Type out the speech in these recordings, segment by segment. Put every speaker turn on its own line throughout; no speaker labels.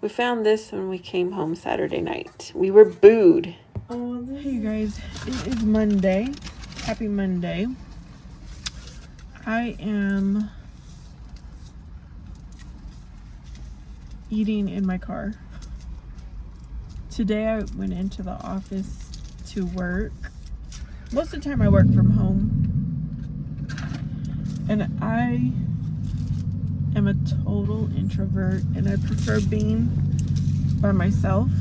We found this when we came home Saturday night. We were booed.
Oh, hey guys, it is Monday. Happy Monday. I am eating in my car. Today I went into the office to work. Most of the time I work from home. And I am a total introvert and I prefer being by myself.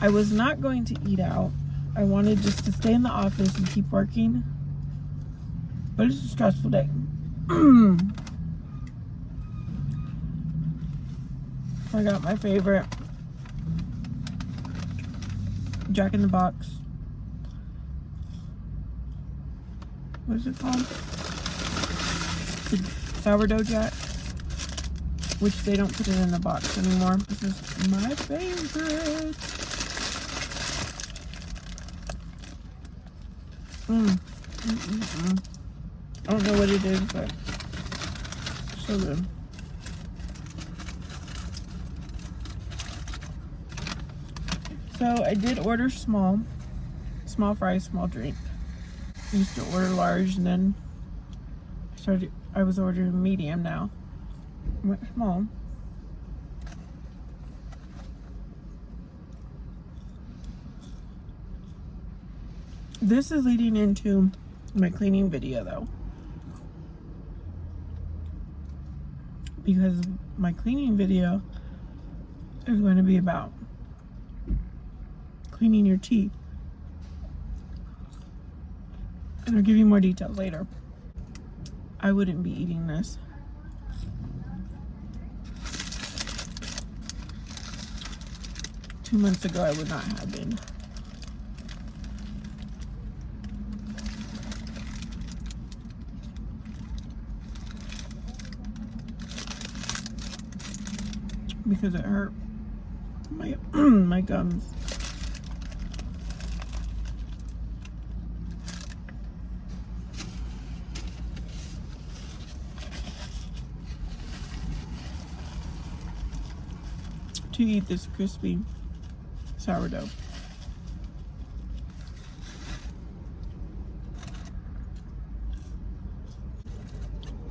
I was not going to eat out. I wanted just to stay in the office and keep working. But it's a stressful day. I got my favorite Jack in the Box. What is it called? The sourdough Jack, which they don't put it in the box anymore. This is my favorite. I don't know what it is, but so good. So I did order small fries, small drink. I used to order large, and then I was ordering medium now. I went small. This is leading into my cleaning video though. Because my cleaning video is going to be about cleaning your teeth. And I'll give you more details later. I wouldn't be eating this. Two months ago, I would not have been. Because it hurt my gums. To eat this crispy sourdough.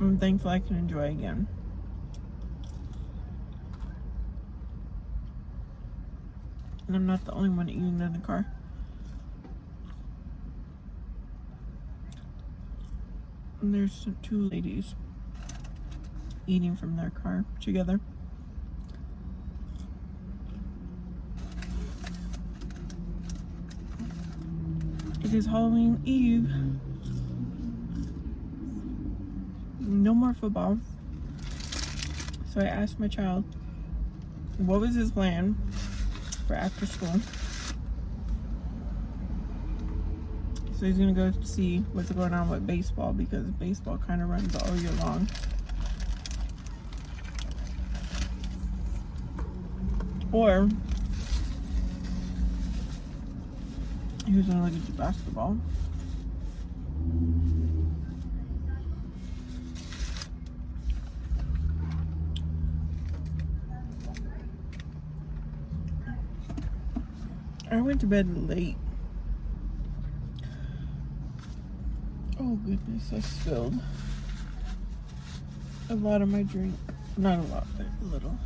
I'm thankful I can enjoy again. And I'm not the only one eating in the car. And there's two ladies eating from their car together. It is Halloween Eve. No more football. So I asked my child, what was his plan for after school? So he's gonna go see what's going on with baseball, because baseball kind of runs all year long. Or he was gonna look at the basketball. I went to bed late. Oh goodness, I spilled a lot of my drink. Not a lot, but a little.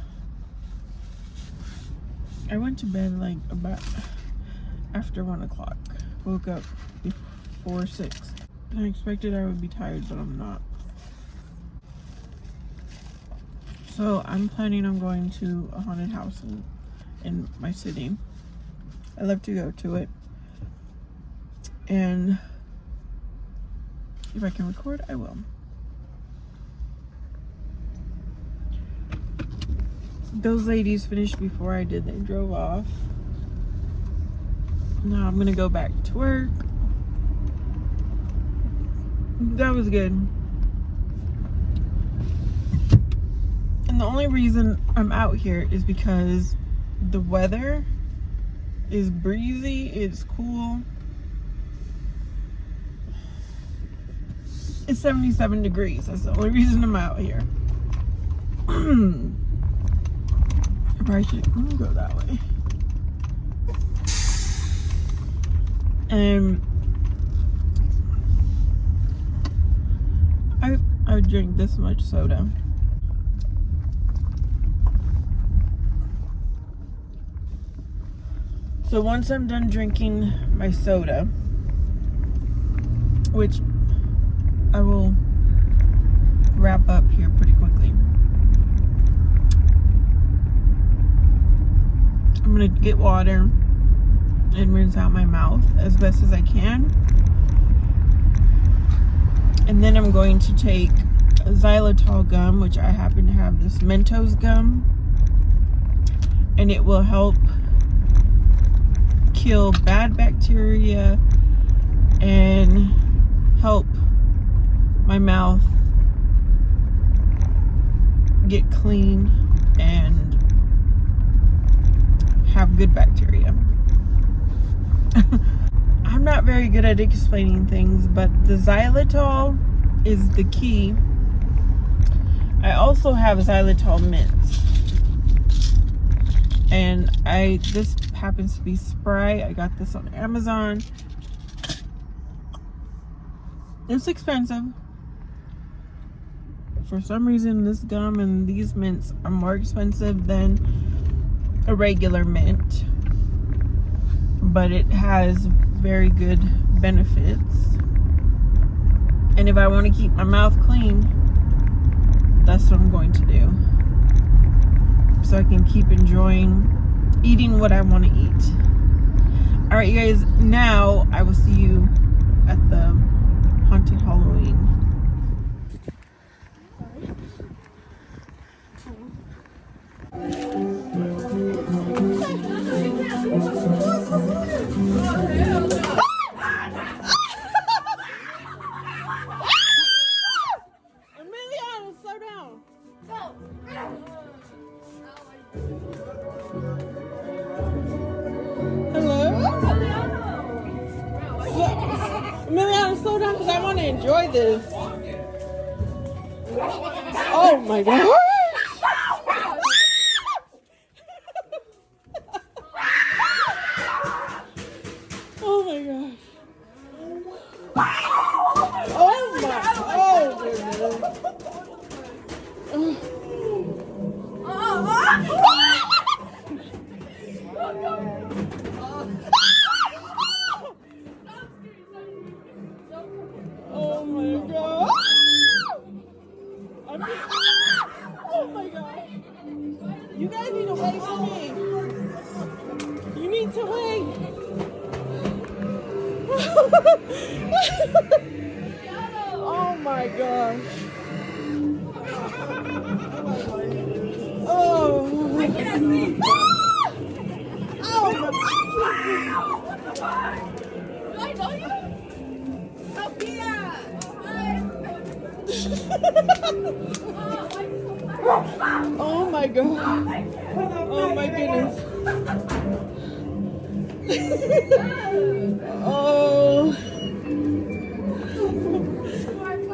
I went to bed like about after 1 o'clock. Woke up before 6. I expected I would be tired, but I'm not. So I'm planning on going to a haunted house in my city. I love to go to it. And if I can record, I will. Those ladies finished before I did. They drove off. Now I'm gonna go back to work. That was good. And the only reason I'm out here is because the weather is breezy, it's cool. It's 77 degrees. That's the only reason I'm out here. probably should go that way. And I drink this much soda. So once I'm done drinking my soda, which I will wrap up here pretty quickly, I'm gonna get water and rinse out my mouth as best as I can. And then I'm going to take xylitol gum, which I happen to have this Mentos gum, and it will help kill bad bacteria and help my mouth get clean and have good bacteria. I'm not very good at explaining things, but the xylitol is the key. I also have xylitol mints, and this happens to be spray. I got this on Amazon. It's expensive. For some reason, this gum and these mints are more expensive than a regular mint, but it has very good benefits. And if I want to keep my mouth clean, that's what I'm going to do, so I can keep enjoying eating what I want to eat. All right, you guys, now I will see you at the haunted Halloween. Emiliano, slow down. Hello? Emiliano, slow down because I want to enjoy this. Oh my god. Oh my gosh. Oh my, oh goodness. Oh my god. Oh my god. You guys need to wait for me. You need to wait. Oh my gosh. Oh. I can't see. Oh my. Do I know you? Sophia. Oh my god. Oh my goodness. Oh.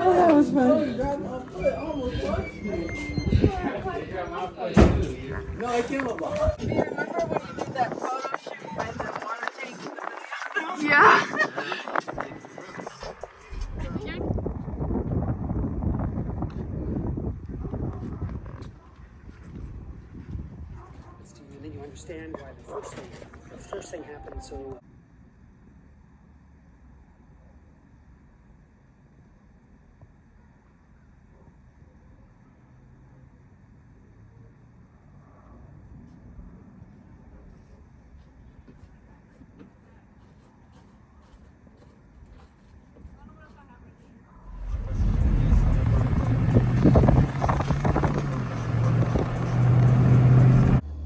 Oh, that was fun. No, I can't look. Do you remember when you did that photo shoot by the water tank in the video? Yeah.
And then you understand why the first thing happened. So.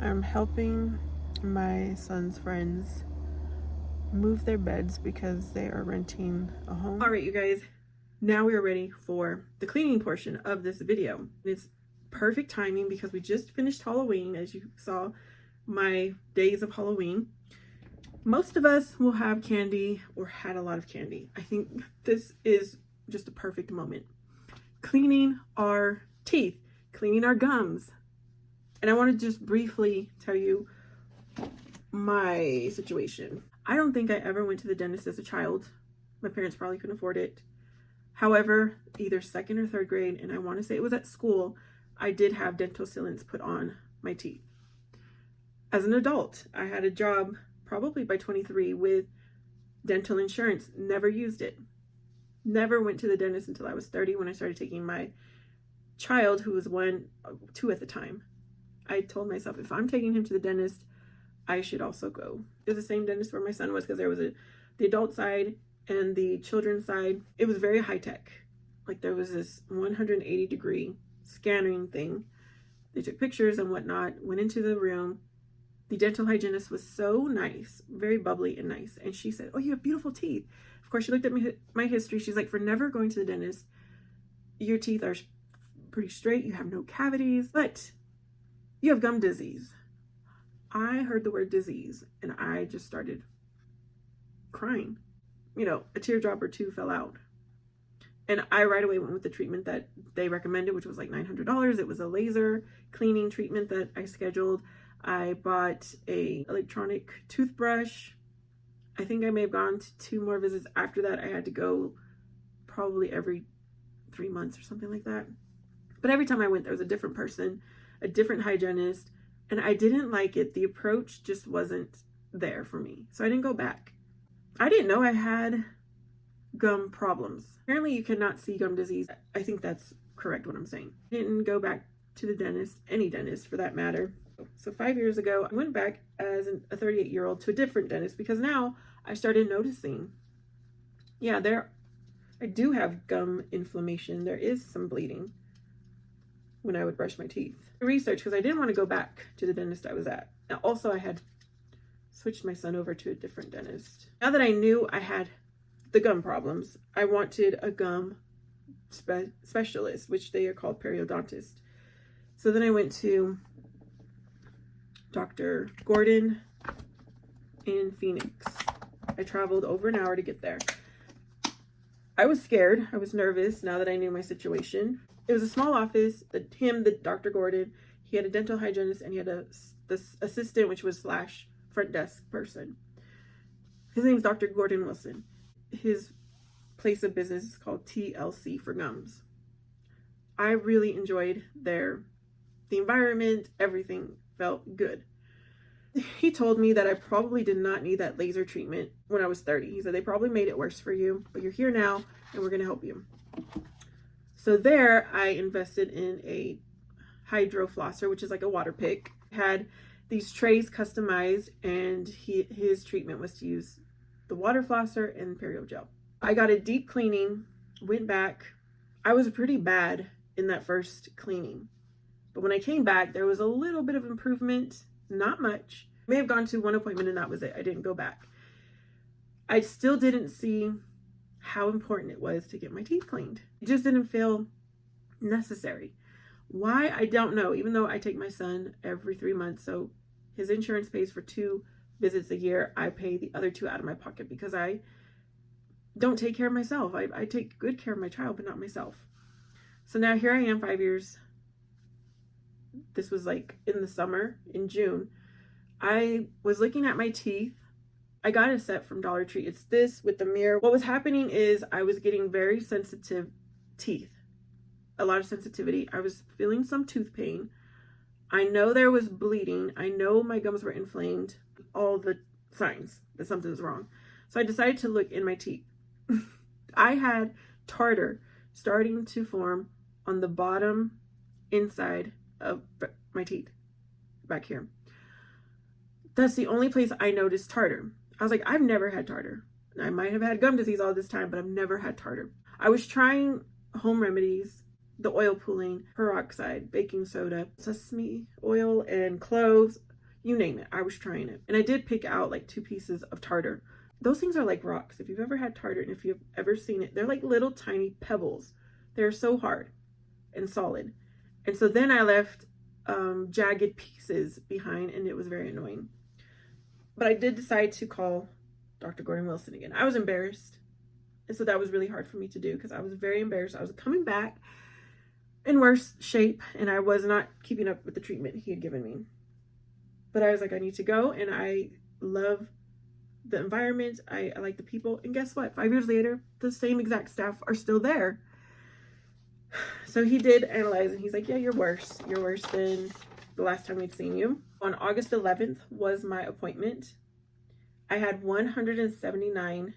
I'm helping my son's friends move their beds because they are renting a home. All right, you guys, now we are ready for the cleaning portion of this video. It's perfect timing because we just finished Halloween. As you saw, my days of Halloween. Most of us will have candy or had a lot of candy. I think this is just a perfect moment. Cleaning our teeth, cleaning our gums, And I want to just briefly tell you my situation. I don't think I ever went to the dentist as a child. My parents probably couldn't afford it. However, either second or third grade, and I want to say it was at school, I did have dental sealants put on my teeth. As an adult, I had a job probably by 23 with dental insurance, never used it. Never went to the dentist until I was 30 when I started taking my child, who was 2 at the time. I told myself, if I'm taking him to the dentist, I should also go. It was the same dentist where my son was, because there was the adult side and the children's side. It was very high tech. Like there was this 180-degree scanning thing. They took pictures and whatnot, went into the room. The dental hygienist was so nice, very bubbly and nice. And she said, oh, you have beautiful teeth. Of course, she looked at my history. She's like, for never going to the dentist, your teeth are pretty straight. You have no cavities, but you have gum disease. I heard the word disease and I just started crying. You know, a teardrop or two fell out. And I right away went with the treatment that they recommended, which was like $900. It was a laser cleaning treatment that I scheduled. I bought a electronic toothbrush. I think I may have gone to 2 more visits after that. I had to go probably every 3 months or something like that. But every time I went, there was a different person, a different hygienist, and I didn't like it. The approach just wasn't there for me. So I didn't go back. I didn't know I had gum problems. Apparently you cannot see gum disease. I think that's correct what I'm saying. I didn't go back to the dentist, any dentist for that matter. So 5 years ago, I went back as a 38-year-old to a different dentist because now I started noticing, yeah, I do have gum inflammation. There is some bleeding when I would brush my teeth. Research, because I didn't want to go back to the dentist I was at. Now, also, I had switched my son over to a different dentist. Now that I knew I had the gum problems, I wanted a gum specialist, which they are called periodontist. So then I went to Dr. Gordon in Phoenix. I traveled over an hour to get there. I was scared. I was nervous now that I knew my situation. It was a small office. The Dr. Gordon, he had a dental hygienist and he had the assistant, which was / front desk person. His name is Dr. Gordon Wilson. His place of business is called TLC for Gums. I really enjoyed the environment, everything felt good. He told me that I probably did not need that laser treatment when I was 30. He said, they probably made it worse for you, but you're here now and we're going to help you. So there I invested in a hydro flosser, which is like a water pick. Had these trays customized, and his treatment was to use the water flosser and periogel. I got a deep cleaning, went back. I was pretty bad in that first cleaning. But when I came back, there was a little bit of improvement, not much. I may have gone to 1 appointment and that was it. I didn't go back. I still didn't see how important it was to get my teeth cleaned. It just didn't feel necessary. Why? I don't know. Even though I take my son every 3 months, so his insurance pays for 2 visits a year, I pay the other 2 out of my pocket because I don't take care of myself. I take good care of my child, but not myself. So now here I am 5 years. This was like in the summer, in June. I was looking at my teeth. I got a set from Dollar Tree. It's this with the mirror. What was happening is I was getting very sensitive teeth. A lot of sensitivity. I was feeling some tooth pain. I know there was bleeding. I know my gums were inflamed. All the signs that something's wrong. So I decided to look in my teeth. I had tartar starting to form on the bottom inside of my teeth back here. That's the only place I noticed tartar. I was like, I've never had tartar. I might have had gum disease all this time, but I've never had tartar. I was trying home remedies, the oil pulling, peroxide, baking soda, sesame oil, and cloves, you name it. I was trying it. And I did pick out like 2 pieces of tartar. Those things are like rocks. If you've ever had tartar and if you've ever seen it, they're like little tiny pebbles. They're so hard and solid. And so then I left jagged pieces behind, and it was very annoying. But I did decide to call Dr. Gordon Wilson again. I was embarrassed. And so that was really hard for me to do because I was very embarrassed. I was coming back in worse shape, and I was not keeping up with the treatment he had given me. But I was like, I need to go, and I love the environment. I like the people. And guess what? 5 years later, the same exact staff are still there. So he did analyze, and he's like, yeah, you're worse. You're worse than the last time we'd seen you. On August 11th was my appointment. I had 179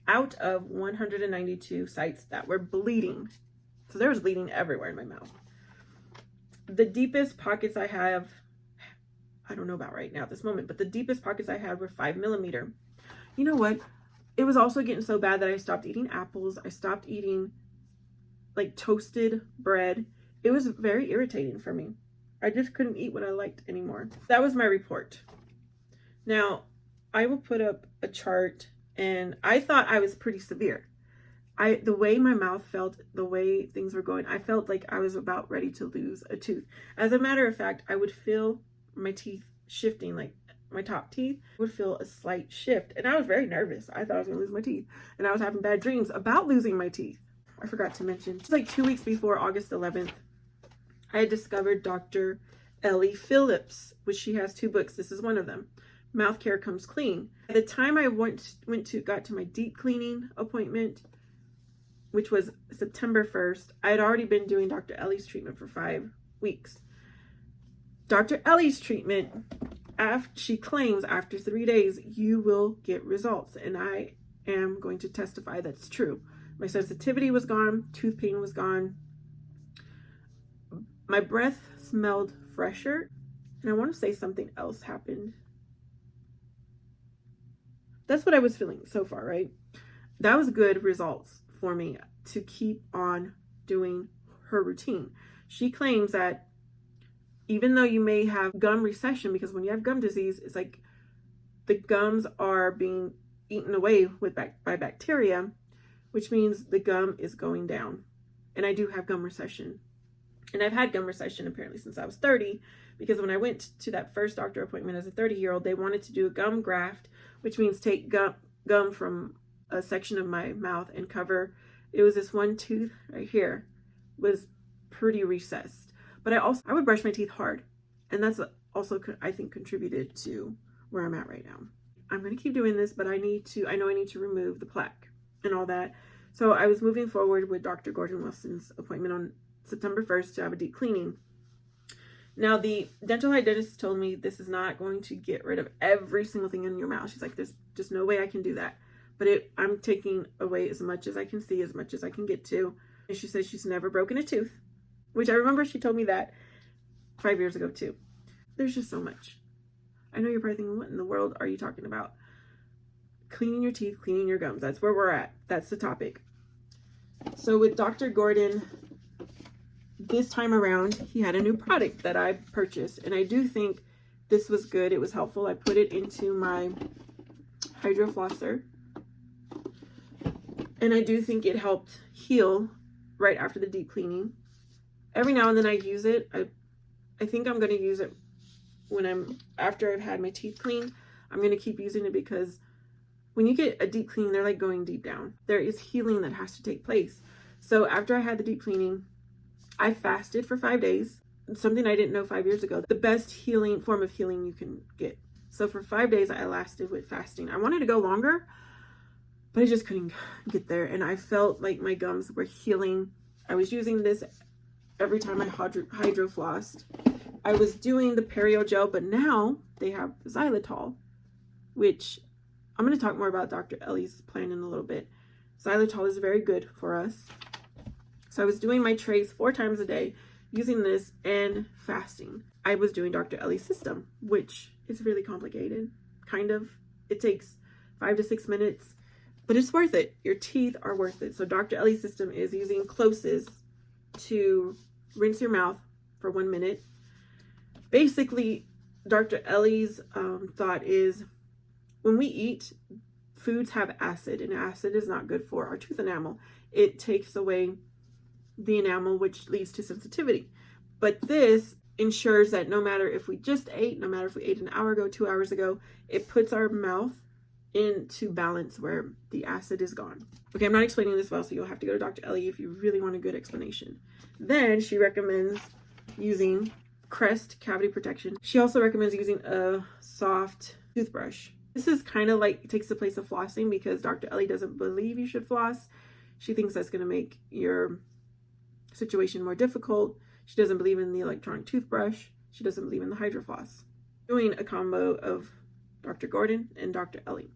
out of 192 sites that were bleeding. So there was bleeding everywhere in my mouth. The deepest pockets I have, I don't know about right now at this moment, but the deepest pockets I had were 5 millimeter. You know what? It was also getting so bad that I stopped eating apples. I stopped eating like toasted bread. It was very irritating for me. I just couldn't eat what I liked anymore. That was my report. Now, I will put up a chart, and I thought I was pretty severe. The way my mouth felt, the way things were going, I felt like I was about ready to lose a tooth. As a matter of fact, I would feel my teeth shifting, like my top teeth would feel a slight shift. And I was very nervous. I thought I was gonna lose my teeth. And I was having bad dreams about losing my teeth. I forgot to mention, just like 2 weeks before August 11th, I had discovered Dr. Ellie Phillips, which she has 2 books. This is one of them. Mouth Care Comes Clean. By the time I got to my deep cleaning appointment, which was September 1st, I had already been doing Dr. Ellie's treatment for 5 weeks. Dr. Ellie's treatment, she claims after 3 days, you will get results. And I am going to testify that's true. My sensitivity was gone. Tooth pain was gone. My breath smelled fresher. And I want to say something else happened. That's what I was feeling so far, right? That was good results for me to keep on doing her routine. She claims that even though you may have gum recession, because when you have gum disease, it's like the gums are being eaten away by bacteria, which means the gum is going down. And I do have gum recession. And I've had gum recession apparently since I was 30, because when I went to that first doctor appointment as a 30-year-old, they wanted to do a gum graft, which means take gum from a section of my mouth and cover. It was this one tooth right here was pretty recessed. But I would brush my teeth hard. And that's also, I think, contributed to where I'm at right now. I'm going to keep doing this, but I know I need to remove the plaque and all that. So I was moving forward with Dr. Gordon Wilson's appointment on September 1st to have a deep cleaning. Now, the dental hygienist told me this is not going to get rid of every single thing in your mouth. She's like, there's just no way I can do that. But I'm taking away as much as I can see, as much as I can get to. And she says she's never broken a tooth, which I remember she told me that 5 years ago too. There's just so much. I know you're probably thinking, what in the world are you talking about? Cleaning your teeth, cleaning your gums. That's where we're at. That's the topic. So with Dr. Gordon, this time around, he had a new product that I purchased. And I do think this was good. It was helpful. I put it into my hydro flosser. And I do think it helped heal right after the deep cleaning. Every now and then I use it. I think I'm going to use it after I've had my teeth cleaned. I'm going to keep using it because when you get a deep cleaning, they're like going deep down. There is healing that has to take place. So after I had the deep cleaning, I fasted for 5 days. Something I didn't know 5 years ago. The best form of healing you can get. So for 5 days, I lasted with fasting. I wanted to go longer, but I just couldn't get there. And I felt like my gums were healing. I was using this every time I hydro flossed. I was doing the periogel, but now they have xylitol, which I'm going to talk more about Dr. Ellie's plan in a little bit. Xylitol is very good for us. So I was doing my trays 4 times a day, using this and fasting. I was doing Dr. Ellie's system, which is really complicated, kind of. It takes 5 to 6 minutes, but it's worth it. Your teeth are worth it. So Dr. Ellie's system is using Closys to rinse your mouth for 1 minute. Basically, Dr. Ellie's thought is when we eat, foods have acid, and acid is not good for our tooth enamel. It takes away the enamel, which leads to sensitivity. But this ensures that no matter if we just ate, no matter if we ate an hour ago, 2 hours ago, it puts our mouth into balance where the acid is gone. Okay, I'm not explaining this well, so you'll have to go to Dr. Ellie if you really want a good explanation. Then she recommends using Crest cavity protection. She also recommends using a soft toothbrush. This is kind of like, it takes the place of flossing because Dr. Ellie doesn't believe you should floss. She thinks that's going to make your situation more difficult. She doesn't believe in the electronic toothbrush. She doesn't believe in the hydrofloss. Doing a combo of Dr. Gordon and Dr. Ellie.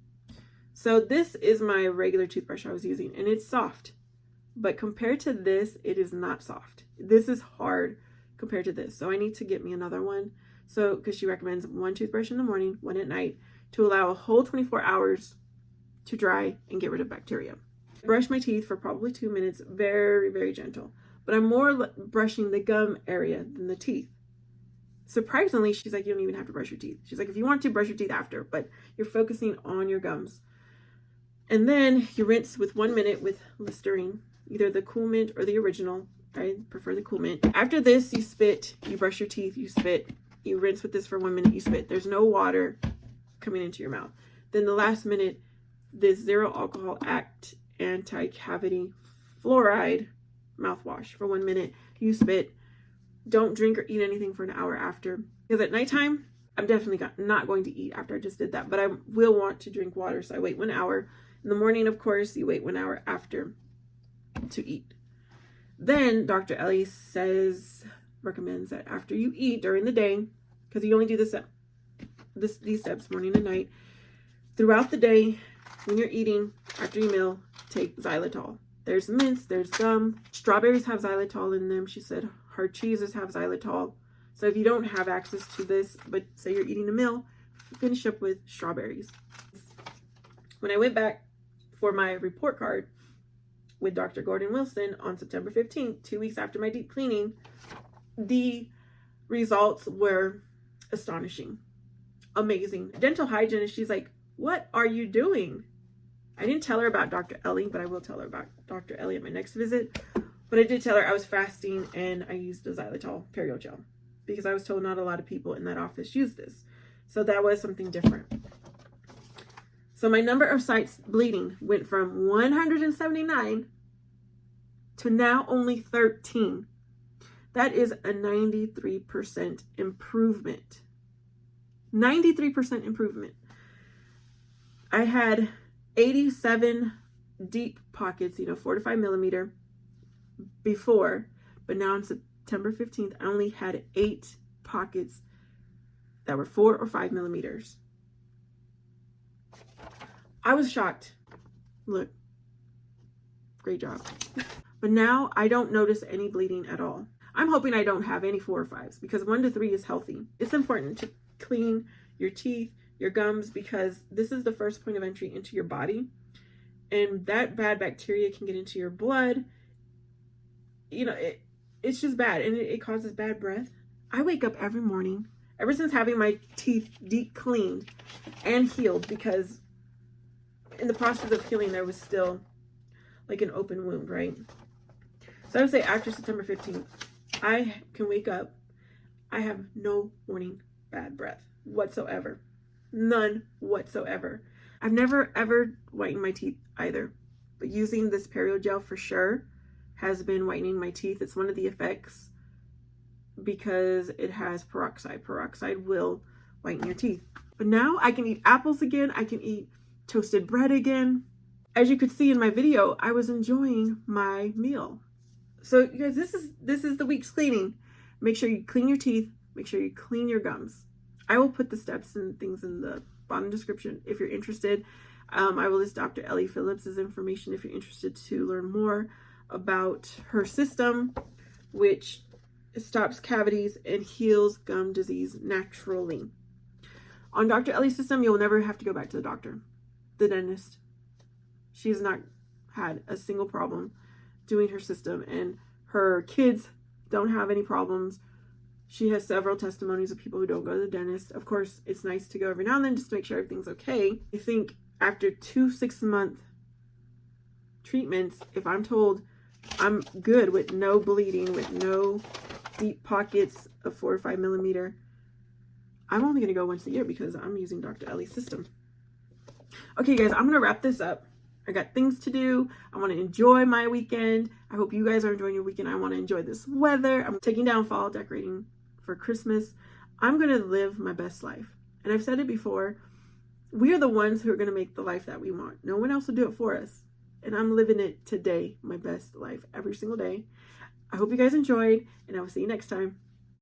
So this is my regular toothbrush I was using, and it's soft. But compared to this, it is not soft. This is hard compared to this. So I need to get me another one. So, because she recommends one toothbrush in the morning, one at night, to allow a whole 24 hours to dry and get rid of bacteria. I brush my teeth for probably 2 minutes, very, very gentle. But I'm more brushing the gum area than the teeth. Surprisingly, she's like, you don't even have to brush your teeth. She's like, if you want to, brush your teeth after, but you're focusing on your gums. And then you rinse with 1 minute with Listerine, either the Cool Mint or the original. I prefer the Cool Mint. After this, you spit, you brush your teeth, you spit, you rinse with this for 1 minute, you spit. There's no water coming into your mouth. Then the last minute, this Zero Alcohol Act Anti-Cavity Fluoride mouthwash for 1 minute. You spit. Don't drink or eat anything for an hour after. Because at nighttime, I'm definitely not going to eat after I just did that. But I will want to drink water. So I wait 1 hour. In the morning, of course, you wait 1 hour after to eat. Then Dr. Ellie recommends that after you eat during the day, because you only do these steps morning and night, throughout the day, when you're eating, after you meal, take xylitol. There's mints, there's gum. Strawberries have xylitol in them. She said hard cheeses have xylitol. So if you don't have access to this, but say you're eating a meal, finish up with strawberries. When I went back for my report card with Dr. Gordon Wilson on September 15th, 2 weeks after my deep cleaning, the results were astonishing. Amazing. Dental hygienist, she's like, what are you doing? I didn't tell her about Dr. Ellie, but I will tell her about Dr. Ellie at my next visit. But I did tell her I was fasting and I used a xylitol periogel because I was told not a lot of people in that office use this. So that was something different. So my number of sites bleeding went from 179 to now only 13. That is a 93% improvement. 93% improvement. I had 87 deep pockets, 4 to 5 millimeter before, but now on September 15th, I only had 8 pockets that were 4 or 5 millimeters. I was shocked. Look, great job. But now I don't notice any bleeding at all. I'm hoping I don't have any 4 or 5s because 1 to 3 is healthy. It's important to clean your teeth, your gums, because this is the first point of entry into your body. And that bad bacteria can get into your blood. It's just bad. And it causes bad breath. I wake up every morning, ever since having my teeth deep cleaned and healed, because in the process of healing, there was still like an open wound, right? So I would say after September 15th, I can wake up. I have no morning bad breath whatsoever. None whatsoever. I've never ever whitened my teeth either, but using this periogel for sure has been whitening my teeth. It's one of the effects because it has peroxide. Peroxide will whiten your teeth. But now I can eat apples again. I can eat toasted bread again. As you could see in my video, I was enjoying my meal. So you guys, this is the week's cleaning. Make sure you clean your teeth. Make sure you clean your gums. I will put the steps and things in the bottom description if you're interested. I will list Dr. Ellie Phillips' information if you're interested to learn more about her system, which stops cavities and heals gum disease naturally. On Dr. Ellie's system, you'll never have to go back to the doctor, the dentist. She's not had a single problem doing her system, and her kids don't have any problems. She has several testimonies of people who don't go to the dentist. Of course, it's nice to go every now and then just to make sure everything's okay. I think after 2 6-month treatments, if I'm told I'm good with no bleeding, with no deep pockets of 4 or 5 millimeter, I'm only going to go once a year because I'm using Dr. Ellie's system. Okay, guys, I'm gonna wrap this up. I got things to do. I want to enjoy my weekend. I hope you guys are enjoying your weekend. I want to enjoy this weather. I'm taking down fall decorating for Christmas. I'm gonna live my best life. And I've said it before, we are the ones who are gonna make the life that we want. No one else will do it for us. And I'm living it today, my best life, every single day. I hope you guys enjoyed, and I will see you next time.